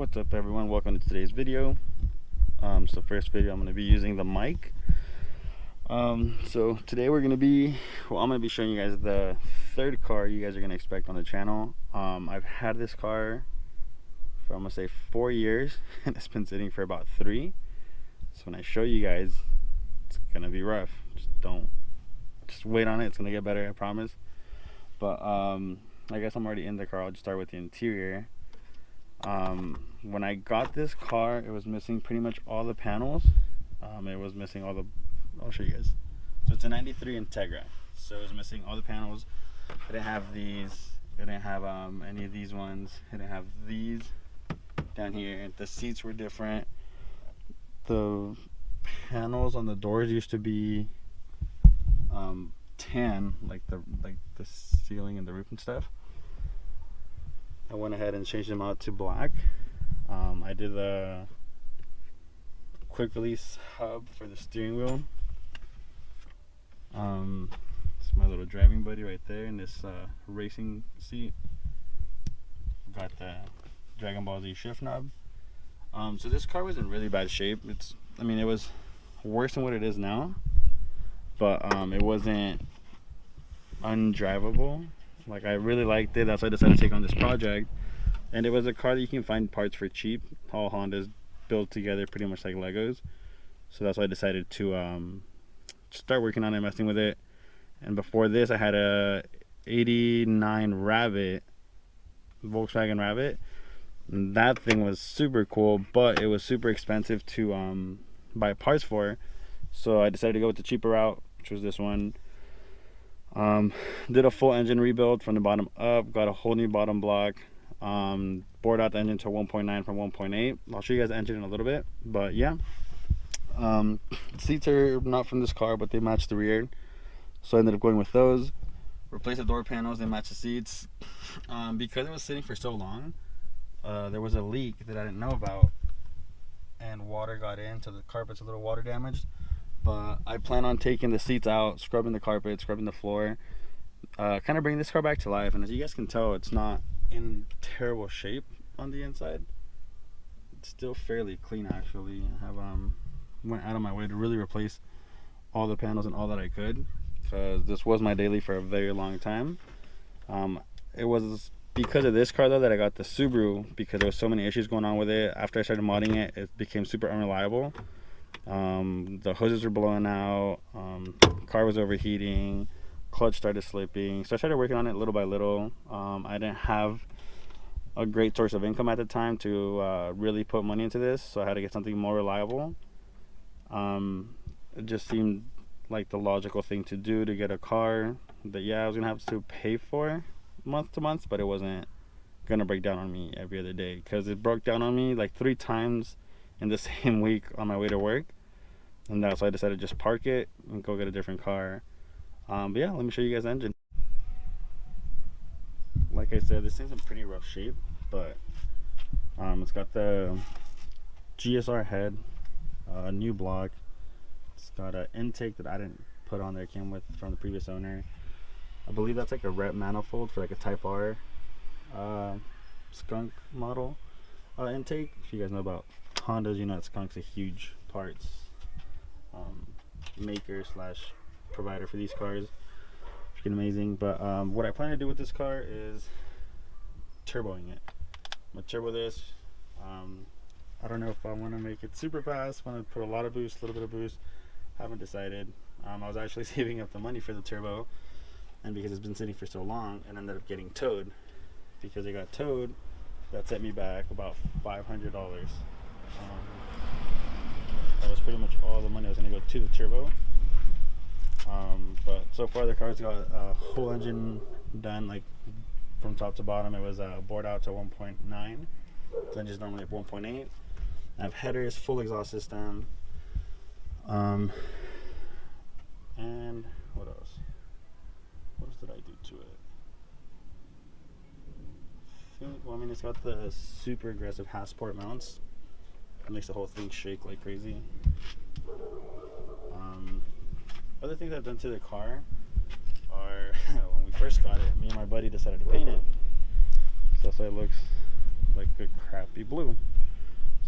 What's up, everyone? Welcome to today's video. It's the first video I'm going to be using the mic. So today I'm going to be showing you guys the third car you guys are going to expect on the channel. I've had this car for, I'm going to say, 4 years, and it's been sitting for about 3. So when I show you guys, it's going to be rough. Just wait on it. It's going to get better, I promise. But I guess I'm already in the car. I'll just start with the interior. When I got this car, it was missing pretty much all the panels. It was missing all the, I'll show you guys. So it's a 93 Integra. So it was missing all the panels. It didn't have these. It didn't have any of these ones. It didn't have these down here. The seats were different. The panels on the doors used to be tan, like the ceiling and the roof and stuff. I went ahead and changed them out to black. I did the quick release hub for the steering wheel. It's my little driving buddy right there in this racing seat. Got the Dragon Ball Z shift knob. So this car was in really bad shape. It was worse than what it is now, but it wasn't undrivable. Like, I really liked it. That's why I decided to take on this project. And it was a car that you can find parts for cheap. All Hondas built together pretty much like Legos. So that's why I decided to start working on it, messing with it. And before this, I had a 89 Rabbit, Volkswagen Rabbit. And that thing was super cool, but it was super expensive to buy parts for. So I decided to go with the cheaper route, which was this one. Did a full engine rebuild from the bottom up, got a whole new bottom block, bored out the engine to 1.9 from 1.8. I'll show you guys the engine in a little bit, but yeah. The seats are not from this car, but they match the rear, so I ended up going with those. Replaced the door panels, they match the seats. Because it was sitting for so long, there was a leak that I didn't know about, and water got into the carpet's a little water damaged. But I plan on taking the seats out, scrubbing the carpet, scrubbing the floor, kind of bringing this car back to life. And as you guys can tell, it's not in terrible shape on the inside. It's still fairly clean, actually. I have went out of my way to really replace all the panels and all that I could, because this was my daily for a very long time. It was because of this car though that I got the Subaru, because there was so many issues going on with it. After I started modding it, it became super unreliable. The hoses were blowing out, car was overheating, clutch started slipping. So I started working on it little by little. I didn't have a great source of income at the time to really put money into this, so I had to get something more reliable. It just seemed like the logical thing to do, to get a car that, yeah, I was gonna have to pay for month to month, but it wasn't gonna break down on me every other day, because it broke down on me like 3 times in the same week on my way to work. And that's why I decided to just park it and go get a different car. But yeah, let me show you guys the engine. Like I said, this thing's in pretty rough shape, but it's got the GSR head, new block. It's got an intake that I didn't put on there, it came with from the previous owner. I believe that's like a rep manifold for like a Type R skunk model intake. If you guys know about Hondas, you know that skunk's a huge parts maker slash provider for these cars. Freaking amazing. But what I plan to do with this car is turboing it. I'm gonna turbo this. I don't know if I want to make it super fast, want to put a lot of boost, a little bit of boost. Haven't decided. I was actually saving up the money for the turbo, and because it's been sitting for so long, and ended up getting towed. Because it got towed, that set me back about $500. That was pretty much all the money I was going to go to the turbo. But so far the car's got a whole engine done, like from top to bottom. It was bored out to 1.9. The engine's normally at 1.8. I have headers, full exhaust system. And what else? What else did I do to it? It's got the super aggressive Hasport mounts. It makes the whole thing shake like crazy. Other things I've done to the car are, when we first got it, me and my buddy decided to paint it. So it looks like a crappy blue.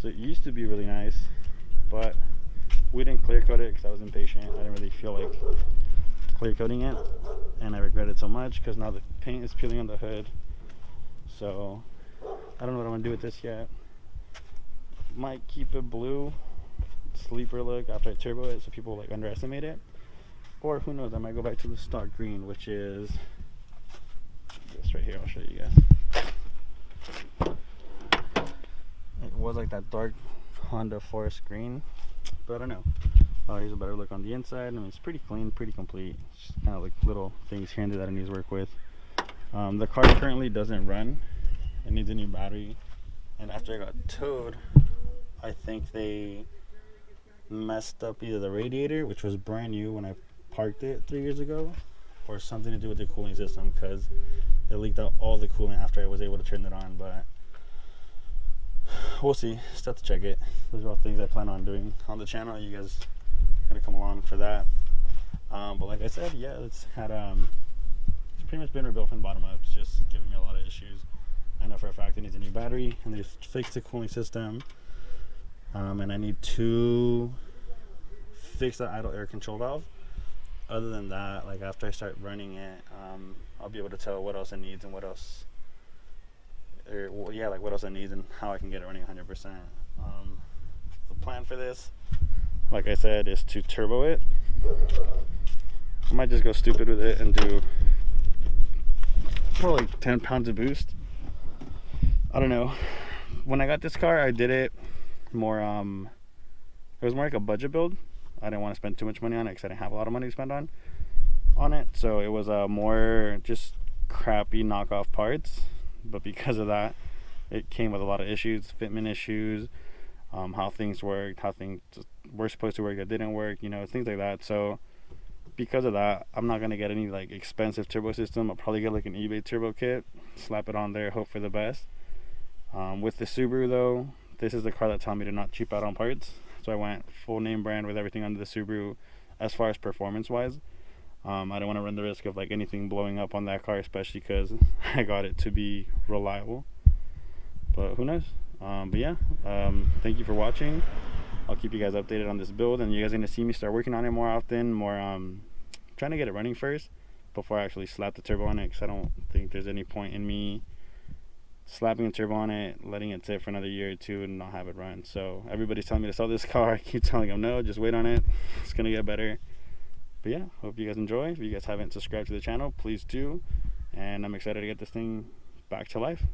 So it used to be really nice, but we didn't clear coat it because I was impatient. I didn't really feel like clear coating it, and I regret it so much because now the paint is peeling on the hood. So I don't know what I'm gonna do with this yet. Might keep it blue, sleeper look after I turbo it so people like underestimate it, or who knows, I might go back to the stock green, which is this right here. I'll show you guys. It was like that dark Honda forest green, but I don't know. Here's a better look on the inside. I mean, it's pretty clean, pretty complete. It's just kind of like little things here and there that it needs work with. The car currently doesn't run. It needs a new battery, and after I got towed, I think they messed up either the radiator, which was brand new when I parked it 3 years ago, or something to do with the cooling system, because it leaked out all the coolant after I was able to turn it on. But we'll see. Still have to check it. Those are all things I plan on doing on the channel. You guys are gonna come along for that. But like I said, yeah, it's pretty much been rebuilt from the bottom up. It's just giving me a lot of issues. I know for a fact it needs a new battery, and they fixed the cooling system. And I need to fix the idle air control valve. Other than that, like after I start running it, I'll be able to tell what else it needs and what else, like what else it needs and how I can get it running 100%. The plan for this, like I said, is to turbo it. I might just go stupid with it and do more like 10 pounds of boost. I don't know. When I got this car, I did it more, it was more like a budget build. I didn't want to spend too much money on it because I didn't have a lot of money to spend on it. So it was more just crappy knockoff parts. But because of that, it came with a lot of issues, fitment issues, how things worked, how things were supposed to work that didn't work, you know, things like that. So because of that, I'm not gonna get any like expensive turbo system. I'll probably get like an eBay turbo kit, slap it on there, hope for the best. With the Subaru though, this is the car that taught me to not cheap out on parts. So I went full name brand with everything under the Subaru as far as performance wise. I don't want to run the risk of like anything blowing up on that car, especially because I got it to be reliable. But who knows? But yeah, thank you for watching. I'll keep you guys updated on this build, and you guys are going to see me start working on it more often, trying to get it running first before I actually slap the turbo on it, because I don't think there's any point in me slapping a turbo on it, letting it sit for another year or two and not have it run. So everybody's telling me to sell this car. I keep telling them no, just wait on it, it's gonna get better. But yeah, hope you guys enjoy. If you guys haven't subscribed to the channel, please do, and I'm excited to get this thing back to life.